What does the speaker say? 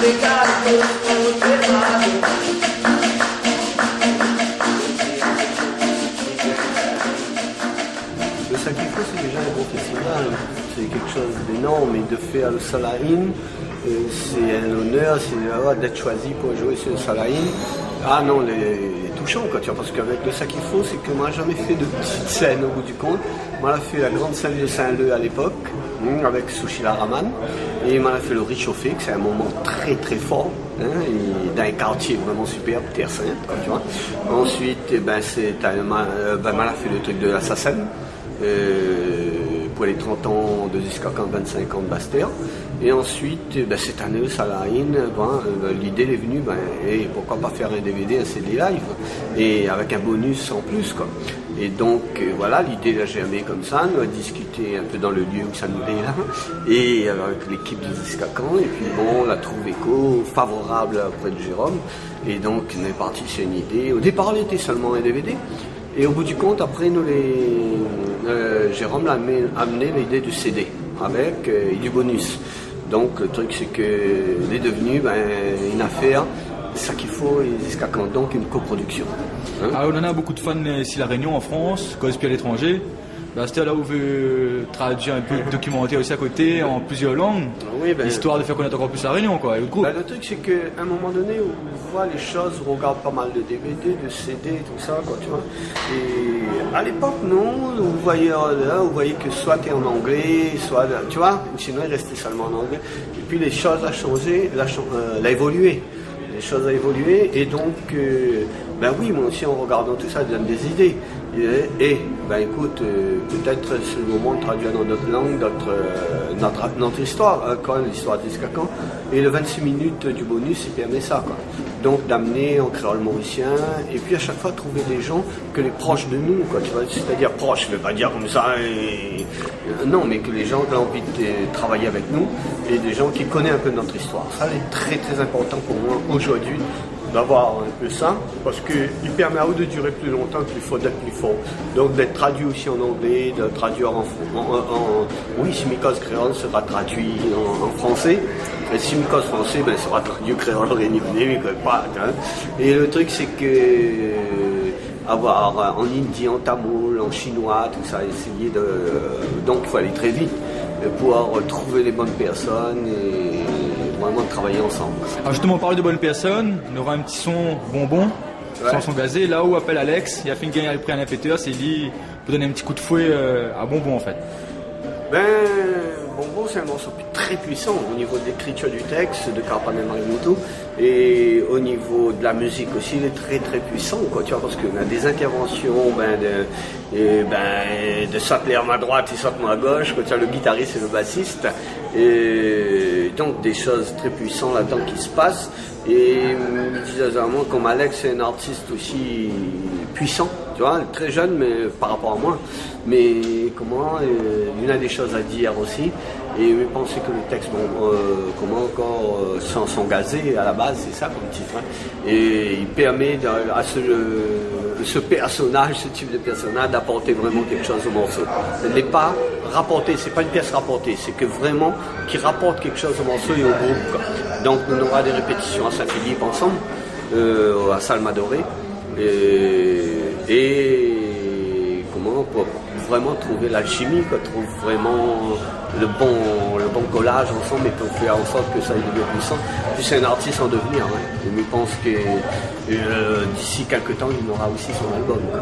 Le Saquifo, c'est déjà un gros festival, c'est quelque chose d'énorme, et de faire le Salahin, c'est un honneur, c'est d'être choisi pour jouer sur le Salahin. Ah non, les touchants, quoi, tu vois, parce qu'avec le Saquifo, c'est que moi, j'ai jamais fait de petite scène au bout du compte. Moi, j'ai fait la grande scène de Saint-Leu à l'époque, avec Sushila Raman, et moi, j'ai fait le réchauffé, que c'est un moment très très fort, et d'un quartier vraiment superbe, Terre Sainte, quoi, tu vois. Ensuite, j'ai fait le truc de l'Assassin. Pour les 30 ans de Ziskakan, 25 ans de Basse-Terre. Et ensuite, cette année, au Salahin, l'idée est venue, et pourquoi pas faire un DVD, un CD live, et avec un bonus en plus, quoi. Et donc, voilà, l'idée l'a germé comme ça, nous a discuté un peu dans le lieu où ça nous est là, et avec l'équipe de Ziskakan, et puis bon, on a trouvé favorable auprès de Jérôme, et donc, on est parti sur une idée. Au départ, elle était seulement un DVD. Et au bout du compte, après, Jérôme a amené l'idée du CD avec et du bonus. Donc le truc, c'est que est devenu une affaire, ça qu'il faut, et Ziskakan, donc une coproduction. Alors, on en a beaucoup de fans ici à La Réunion, en France, quand puis à l'étranger. C'était là où on veut traduire un peu de documentaire aussi à côté, en plusieurs langues, oui, histoire de faire connaître encore plus La Réunion, quoi, et le groupe. Le truc, c'est qu'à un moment donné, on voit les choses, on regarde pas mal de DVD, de CD, tout ça, quoi, tu vois. Et à l'époque, non, vous voyez que soit tu es en anglais, soit, tu vois, sinon il restait seulement en anglais. Et puis les choses ont changé, a évolué. Les choses ont évolué, et donc, oui, moi aussi, en regardant tout ça, ça donne des idées. Écoute, peut-être c'est le moment de traduire dans d'autres langues notre histoire, quand même l'histoire de Ziskakan. Et le 26 minutes du bonus, il permet ça, quoi. Donc d'amener en créole mauricien, et puis à chaque fois trouver des gens que les proches de nous, quoi, tu vois, c'est-à-dire proches, je ne veux pas dire comme ça, non, mais que les gens ont envie de travailler avec nous, et des gens qui connaissent un peu notre histoire. Ça, c'est très très important pour moi aujourd'hui, d'avoir un peu ça, parce qu'il permet à eux de durer plus longtemps, qu'il faut d'être plus fort. Donc d'être traduit aussi en anglais, de traduire oui, Simikos créole sera traduit en français, et Simikos français, sera traduit créole réunionnais, pas. Et le truc, c'est que avoir en hindi, en tamoul, en chinois, tout ça, essayer de. Donc il faut aller très vite, pouvoir trouver les bonnes personnes et vraiment travailler ensemble. Alors justement, on parle de bonnes personnes, on aura un petit son bonbon, son gazé, là où appelle Alex, il a fait une gagne après un impéteur, c'est dit pour donner un petit coup de fouet à bonbon en fait. Bonbon, c'est un morceau très puissant au niveau de l'écriture du texte de Carpanen Marimoto, et au niveau de la musique aussi, il est très très puissant, quoi, tu vois, parce qu'on a des interventions de s'appeler à ma droite et s'appeler à ma gauche, quoi, tu vois, le guitariste et le bassiste, et donc des choses très puissantes là-dedans qui se passent. Et bizarrement, comme Alex est un artiste aussi puissant, tu vois, très jeune, mais par rapport à moi, mais il a des choses à dire aussi. Et je pensais que le texte, sans gazé à la base, c'est ça comme titre. Et il permet à ce personnage, ce type de personnage, d'apporter vraiment quelque chose au morceau. Ce n'est pas rapporté, c'est pas une pièce rapportée, c'est que vraiment qui rapporte quelque chose au morceau et au groupe, quoi. Donc on aura des répétitions à Saint-Philippe ensemble, à Salmadoré, et pour vraiment trouver l'alchimie, trouver vraiment le bon collage ensemble, et pour faire en sorte que ça devienne puissant. Puis c'est un artiste en devenir, et je pense que d'ici quelques temps il aura aussi son album, quoi.